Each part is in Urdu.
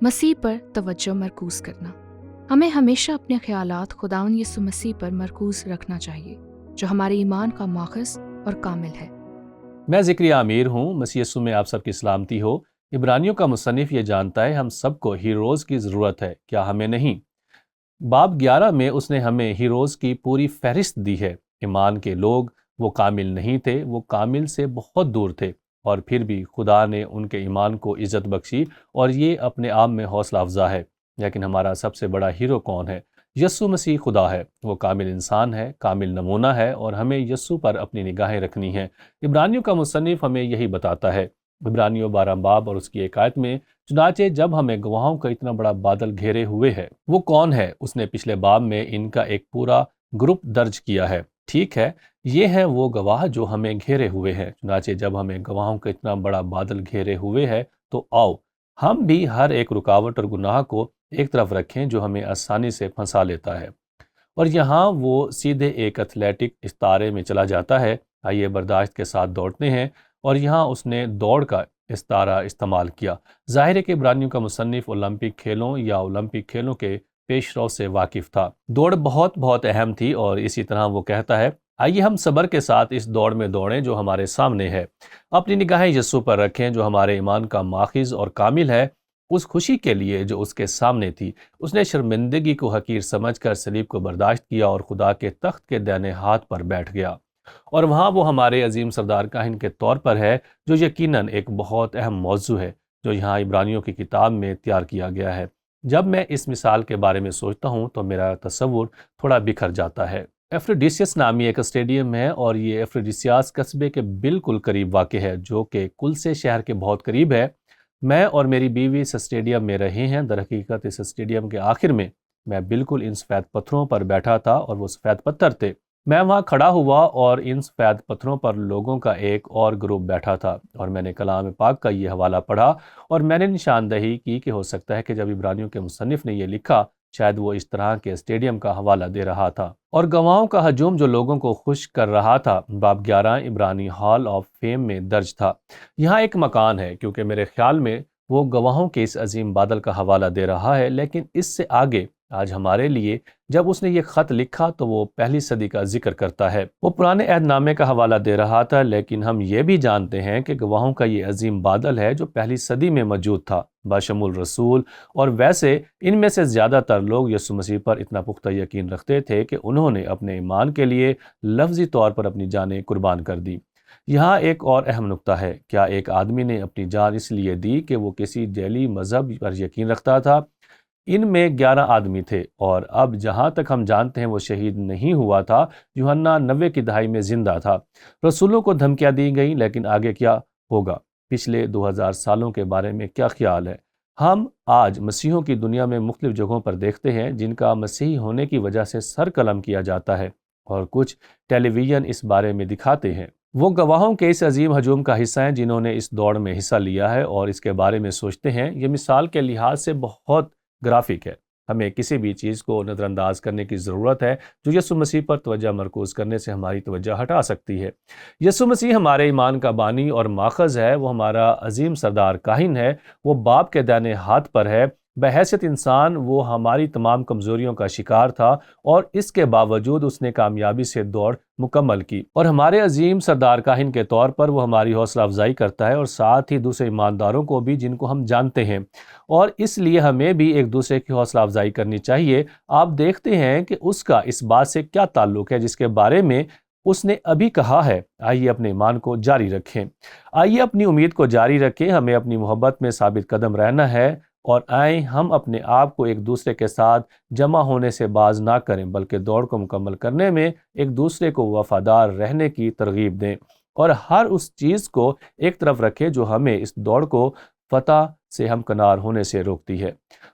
مسیح پر توجہ مرکوز کرنا۔ ہمیں ہمیشہ اپنے خیالات خداوند یسوع مسیح پر مرکوز رکھنا چاہیے، جو ہمارے ایمان کا ماخذ اور کامل ہے۔ میں زکریا امیر ہوں۔ مسیح یسوع میں آپ سب کی سلامتی ہو۔ عبرانیوں کا مصنف یہ جانتا ہے ہم سب کو ہیروز کی ضرورت ہے، کیا ہمیں نہیں؟ باب 11 میں اس نے ہمیں ہیروز کی پوری فہرست دی ہے۔ ایمان کے لوگ وہ کامل نہیں تھے، وہ کامل سے بہت دور تھے، اور پھر بھی خدا نے ان کے ایمان کو عزت بخشی، اور یہ اپنے آپ میں حوصلہ افزا ہے۔ لیکن ہمارا سب سے بڑا ہیرو کون ہے؟ یسوع مسیح خدا ہے۔ وہ کامل انسان ہے، کامل نمونہ ہے، اور ہمیں یسوع پر اپنی نگاہیں رکھنی ہیں۔ عبرانیوں کا مصنف ہمیں یہی بتاتا ہے۔ عبرانیوں 12 باب اور اس کی 1 آیت میں، چنانچہ جب ہمیں گواہوں کا اتنا بڑا بادل گھیرے ہوئے ہے۔ وہ کون ہے؟ اس نے پچھلے باب میں ان کا ایک پورا گروپ درج کیا ہے۔ ٹھیک ہے، یہ ہیں وہ گواہ جو ہمیں گھیرے ہوئے ہیں۔ چنانچہ جب ہمیں گواہوں کا اتنا بڑا بادل گھیرے ہوئے ہے تو آؤ ہم بھی ہر ایک رکاوٹ اور گناہ کو ایک طرف رکھیں جو ہمیں آسانی سے پھنسا لیتا ہے۔ اور یہاں وہ سیدھے ایک ایتھلیٹک استارے میں چلا جاتا ہے۔ آئیے برداشت کے ساتھ دوڑتے ہیں، اور یہاں اس نے دوڑ کا استارہ استعمال کیا۔ ظاہر ہے کہ عبرانیوں کا مصنف اولمپک کھیلوں یا اولمپک کھیلوں کے پیش رو سے واقف تھا۔ دوڑ بہت اہم تھی، اور اسی طرح وہ کہتا ہے آئیے ہم صبر کے ساتھ اس دوڑ میں دوڑیں جو ہمارے سامنے ہے۔ اپنی نگاہیں یسوع پر رکھیں جو ہمارے ایمان کا ماخذ اور کامل ہے۔ اس خوشی کے لیے جو اس کے سامنے تھی، اس نے شرمندگی کو حقیر سمجھ کر صلیب کو برداشت کیا اور خدا کے تخت کے دائیں ہاتھ پر بیٹھ گیا۔ اور وہاں وہ ہمارے عظیم سردار کاہن کے طور پر ہے، جو یقیناً ایک بہت اہم موضوع ہے جو یہاں عبرانیوں کی کتاب میں تیار کیا گیا ہے۔ جب میں اس مثال کے بارے میں سوچتا ہوں تو میرا تصور تھوڑا بکھر جاتا ہے۔ ایفروڈیسیس نامی ایک اسٹیڈیم ہے، اور یہ ایفروڈیسیاس قصبے کے بالکل قریب واقع ہے، جو کہ کلسے شہر کے بہت قریب ہے۔ میں اور میری بیوی اس اسٹیڈیم میں رہے ہیں۔ در حقیقت اس اسٹیڈیم کے آخر میں میں بالکل ان سفید پتھروں پر بیٹھا تھا، اور وہ سفید پتھر تھے۔ میں وہاں کھڑا ہوا اور ان سفید پتھروں پر لوگوں کا ایک اور گروپ بیٹھا تھا، اور میں نے کلام پاک کا یہ حوالہ پڑھا، اور میں نے نشاندہی کی کہ ہو سکتا ہے کہ جب عبرانیوں کے مصنف نے یہ لکھا، شاید وہ اس طرح کے اسٹیڈیم کا حوالہ دے رہا تھا۔ اور گواہوں کا ہجوم جو لوگوں کو خوش کر رہا تھا، باب 11 عبرانی ہال آف فیم میں درج تھا۔ یہاں ایک مکان ہے، کیونکہ میرے خیال میں وہ گواہوں کے اس عظیم بادل کا حوالہ دے رہا ہے، لیکن اس سے آگے آج ہمارے لیے جب اس نے یہ خط لکھا تو وہ پہلی صدی کا ذکر کرتا ہے۔ وہ پرانے عہد نامے کا حوالہ دے رہا تھا، لیکن ہم یہ بھی جانتے ہیں کہ گواہوں کا یہ عظیم بادل ہے جو پہلی صدی میں موجود تھا، بشمول رسول۔ اور ویسے ان میں سے زیادہ تر لوگ یسوع مسیح پر اتنا پختہ یقین رکھتے تھے کہ انہوں نے اپنے ایمان کے لیے لفظی طور پر اپنی جانیں قربان کر دی۔ یہاں ایک اور اہم نقطہ ہے، کیا ایک آدمی نے اپنی جان اس لیے دی کہ وہ کسی جعلی مذہب پر یقین رکھتا تھا؟ ان میں 11 آدمی تھے، اور اب جہاں تک ہم جانتے ہیں وہ شہید نہیں ہوا تھا۔ یوحنا 90 کی دہائی میں زندہ تھا۔ رسولوں کو دھمکیاں دی گئیں، لیکن آگے کیا ہوگا؟ پچھلے 2000 سالوں کے بارے میں کیا خیال ہے؟ ہم آج مسیحوں کی دنیا میں مختلف جگہوں پر دیکھتے ہیں جن کا مسیحی ہونے کی وجہ سے سر قلم کیا جاتا ہے، اور کچھ ٹیلی ویژن اس بارے میں دکھاتے ہیں۔ وہ گواہوں کے اس عظیم ہجوم کا حصہ ہیں جنہوں نے اس دوڑ میں حصہ لیا ہے اور اس کے بارے میں سوچتے ہیں۔ یہ مثال کے لحاظ سے بہت گرافک ہے۔ ہمیں کسی بھی چیز کو نظر انداز کرنے کی ضرورت ہے جو یسوع مسیح پر توجہ مرکوز کرنے سے ہماری توجہ ہٹا سکتی ہے۔ یسوع مسیح ہمارے ایمان کا بانی اور ماخذ ہے، وہ ہمارا عظیم سردار کاہن ہے، وہ باپ کے دائیں ہاتھ پر ہے۔ بحیثیت انسان وہ ہماری تمام کمزوریوں کا شکار تھا، اور اس کے باوجود اس نے کامیابی سے دوڑ مکمل کی۔ اور ہمارے عظیم سردار کاہن کے طور پر وہ ہماری حوصلہ افزائی کرتا ہے، اور ساتھ ہی دوسرے ایمانداروں کو بھی جن کو ہم جانتے ہیں، اور اس لیے ہمیں بھی ایک دوسرے کی حوصلہ افزائی کرنی چاہیے۔ آپ دیکھتے ہیں کہ اس کا اس بات سے کیا تعلق ہے جس کے بارے میں اس نے ابھی کہا ہے۔ آئیے اپنے ایمان کو جاری رکھیں، آئیے اپنی امید کو جاری رکھیں، ہمیں اپنی محبت میں ثابت قدم رہنا ہے، اور آئیں ہم اپنے آپ کو ایک دوسرے کے ساتھ جمع ہونے سے باز نہ کریں، بلکہ دوڑ کو مکمل کرنے میں ایک دوسرے کو وفادار رہنے کی ترغیب دیں، اور ہر اس چیز کو ایک طرف رکھیں جو ہمیں اس دوڑ کو فتح سے ہمکنار ہونے سے روکتی ہے۔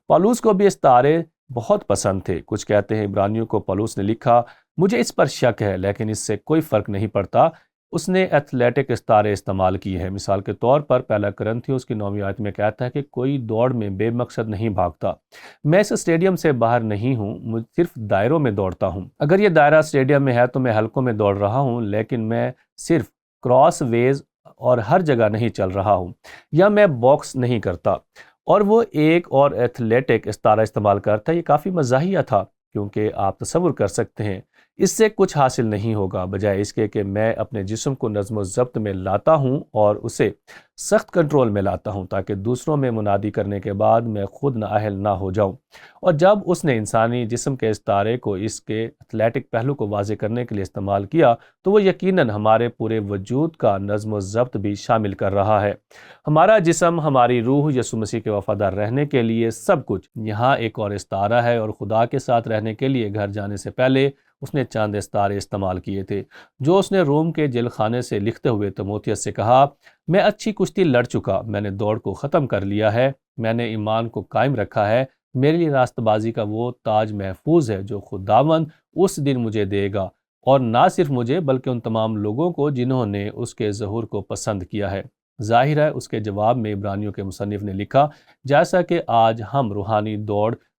پالوس کو بھی اس تارے بہت پسند تھے۔ کچھ کہتے ہیں عبرانیوں کو پالوس نے لکھا، مجھے اس پر شک ہے، لیکن اس سے کوئی فرق نہیں پڑتا۔ اس نے ایتھلیٹک استارے استعمال کی ہے۔ مثال کے طور پر پہلا کرنتھیوس کی 9ویں آیت میں کہتا ہے کہ کوئی دوڑ میں بے مقصد نہیں بھاگتا۔ میں اس اسٹیڈیم سے باہر نہیں ہوں، مجھ صرف دائروں میں دوڑتا ہوں۔ اگر یہ دائرہ اسٹیڈیم میں ہے تو میں حلقوں میں دوڑ رہا ہوں، لیکن میں صرف کراس ویز اور ہر جگہ نہیں چل رہا ہوں، یا میں باکس نہیں کرتا۔ اور وہ ایک اور ایتھلیٹک استعارہ استعمال کرتا ہے۔ یہ کافی مزاحیہ تھا، کیونکہ آپ تصور کر سکتے ہیں اس سے کچھ حاصل نہیں ہوگا، بجائے اس کے کہ میں اپنے جسم کو نظم و ضبط میں لاتا ہوں اور اسے سخت کنٹرول میں لاتا ہوں، تاکہ دوسروں میں منادی کرنے کے بعد میں خود نااہل نہ ہو جاؤں۔ اور جب اس نے انسانی جسم کے استعارے کو اس کے ایتھلیٹک پہلو کو واضح کرنے کے لیے استعمال کیا، تو وہ یقیناً ہمارے پورے وجود کا نظم و ضبط بھی شامل کر رہا ہے۔ ہمارا جسم، ہماری روح یسوع مسیح کے وفادار رہنے کے لیے سب کچھ۔ یہاں ایک اور استعارہ ہے، اور خدا کے ساتھ رہنے کے لیے گھر جانے سے پہلے اس نے چند استعارے استعمال کیے تھے، جو اس نے روم کے جیل خانے سے لکھتے ہوئے تیموتھیوس سے کہا: میں اچھی کشتی لڑ چکا، میں نے دوڑ کو ختم کر لیا ہے، میں نے ایمان کو قائم رکھا ہے، میرے لیے راست بازی کا وہ تاج محفوظ ہے جو خداوند اس دن مجھے دے گا، اور نہ صرف مجھے بلکہ ان تمام لوگوں کو جنہوں نے اس کے ظہور کو پسند کیا ہے۔ ظاہر ہے اس کے جواب میں عبرانیوں کے مصنف نے لکھا: جیسا کہ آج ہم روحانی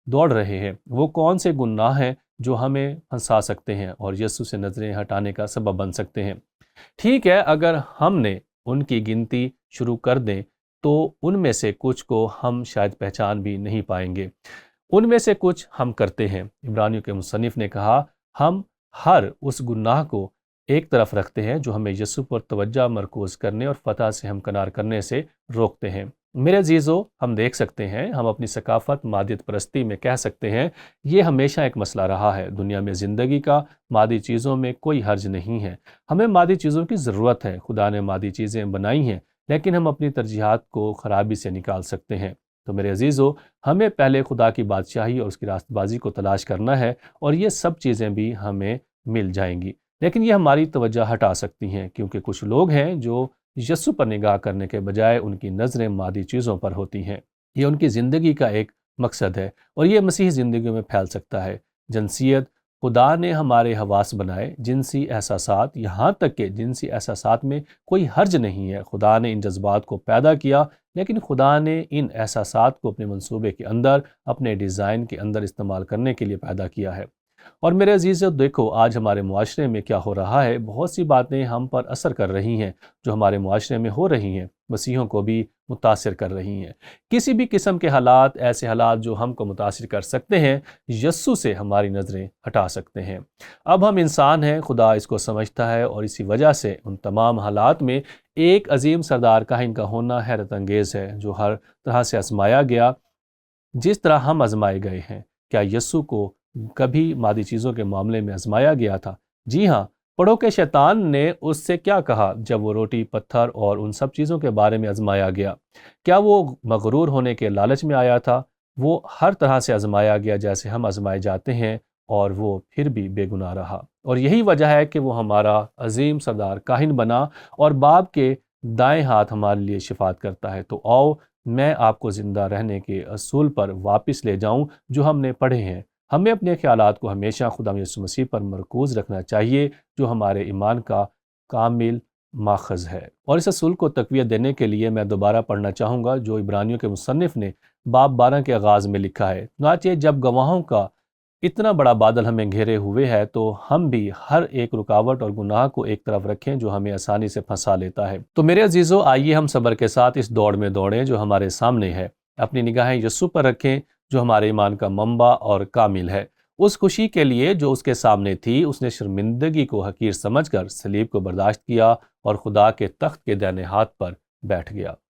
دوڑ رہے ہیں، وہ کون سے گناہ ہیں جو ہمیں پھنسا سکتے ہیں اور یسوع سے نظریں ہٹانے کا سبب بن سکتے ہیں؟ ٹھیک ہے، اگر ہم نے ان کی گنتی شروع کر دیں تو ان میں سے کچھ کو ہم شاید پہچان بھی نہیں پائیں گے۔ ان میں سے کچھ ہم کرتے ہیں۔ عبرانیوں کے مصنف نے کہا: ہم ہر اس گناہ کو ایک طرف رکھتے ہیں جو ہمیں یسوع پر توجہ مرکوز کرنے اور فتح سے ہمکنار کرنے سے روکتے ہیں۔ میرے عزیزو، ہم دیکھ سکتے ہیں، ہم اپنی ثقافت مادیت پرستی میں کہہ سکتے ہیں، یہ ہمیشہ ایک مسئلہ رہا ہے۔ دنیا میں زندگی کا مادی چیزوں میں کوئی حرج نہیں ہے۔ ہمیں مادی چیزوں کی ضرورت ہے، خدا نے مادی چیزیں بنائی ہیں، لیکن ہم اپنی ترجیحات کو خرابی سے نکال سکتے ہیں۔ تو میرے عزیزو، ہمیں پہلے خدا کی بادشاہی اور اس کی راست بازی کو تلاش کرنا ہے، اور یہ سب چیزیں بھی ہمیں مل جائیں گی۔ لیکن یہ ہماری توجہ ہٹا سکتی ہیں، کیونکہ کچھ لوگ ہیں جو یسوع پر نگاہ کرنے کے بجائے ان کی نظریں مادی چیزوں پر ہوتی ہیں۔ یہ ان کی زندگی کا ایک مقصد ہے، اور یہ مسیحی زندگیوں میں پھیل سکتا ہے۔ جنسیت، خدا نے ہمارے حواس بنائے، جنسی احساسات، یہاں تک کہ جنسی احساسات میں کوئی حرج نہیں ہے۔ خدا نے ان جذبات کو پیدا کیا، لیکن خدا نے ان احساسات کو اپنے منصوبے کے اندر، اپنے ڈیزائن کے اندر استعمال کرنے کے لیے پیدا کیا ہے۔ اور میرے عزیزو، دیکھو آج ہمارے معاشرے میں کیا ہو رہا ہے۔ بہت سی باتیں ہم پر اثر کر رہی ہیں جو ہمارے معاشرے میں ہو رہی ہیں، مسیحیوں کو بھی متاثر کر رہی ہیں۔ کسی بھی قسم کے حالات، ایسے حالات جو ہم کو متاثر کر سکتے ہیں، یسوع سے ہماری نظریں ہٹا سکتے ہیں۔ اب ہم انسان ہیں، خدا اس کو سمجھتا ہے، اور اسی وجہ سے ان تمام حالات میں ایک عظیم سردار کاہن کا ہونا حیرت انگیز ہے، جو ہر طرح سے آزمایا گیا جس طرح ہم آزمائے گئے ہیں۔ کیا یسوع کو کبھی مادی چیزوں کے معاملے میں آزمایا گیا تھا؟ جی ہاں۔ پڑھو کہ شیطان نے اس سے کیا کہا جب وہ روٹی، پتھر اور ان سب چیزوں کے بارے میں آزمایا گیا؟ کیا وہ مغرور ہونے کے لالچ میں آیا تھا؟ وہ ہر طرح سے آزمایا گیا جیسے ہم آزمائے جاتے ہیں، اور وہ پھر بھی بے گناہ رہا۔ اور یہی وجہ ہے کہ وہ ہمارا عظیم سردار کاہن بنا، اور باپ کے دائیں ہاتھ ہمارے لیے شفاعت کرتا ہے۔ تو آؤ میں آپ کو زندہ رہنے کے اصول پر واپس لے جاؤں جو ہم نے پڑھے ہیں۔ ہمیں اپنے خیالات کو ہمیشہ خدا یسوع مسیح پر مرکوز رکھنا چاہیے، جو ہمارے ایمان کا کامل ماخذ ہے۔ اور اس اصول کو تقویت دینے کے لیے میں دوبارہ پڑھنا چاہوں گا جو عبرانیوں کے مصنف نے باب 12 کے آغاز میں لکھا ہے: چنانچہ جب گواہوں کا اتنا بڑا بادل ہمیں گھیرے ہوئے ہے، تو ہم بھی ہر ایک رکاوٹ اور گناہ کو ایک طرف رکھیں جو ہمیں آسانی سے پھنسا لیتا ہے۔ تو میرے عزیزو، آئیے ہم صبر کے ساتھ اس دوڑ میں دوڑیں جو ہمارے سامنے ہے۔ اپنی نگاہیں یسوع پر رکھیں جو ہمارے ایمان کا منبع اور کامل ہے۔ اس خوشی کے لیے جو اس کے سامنے تھی، اس نے شرمندگی کو حقیر سمجھ کر صلیب کو برداشت کیا اور خدا کے تخت کے دائیں ہاتھ پر بیٹھ گیا۔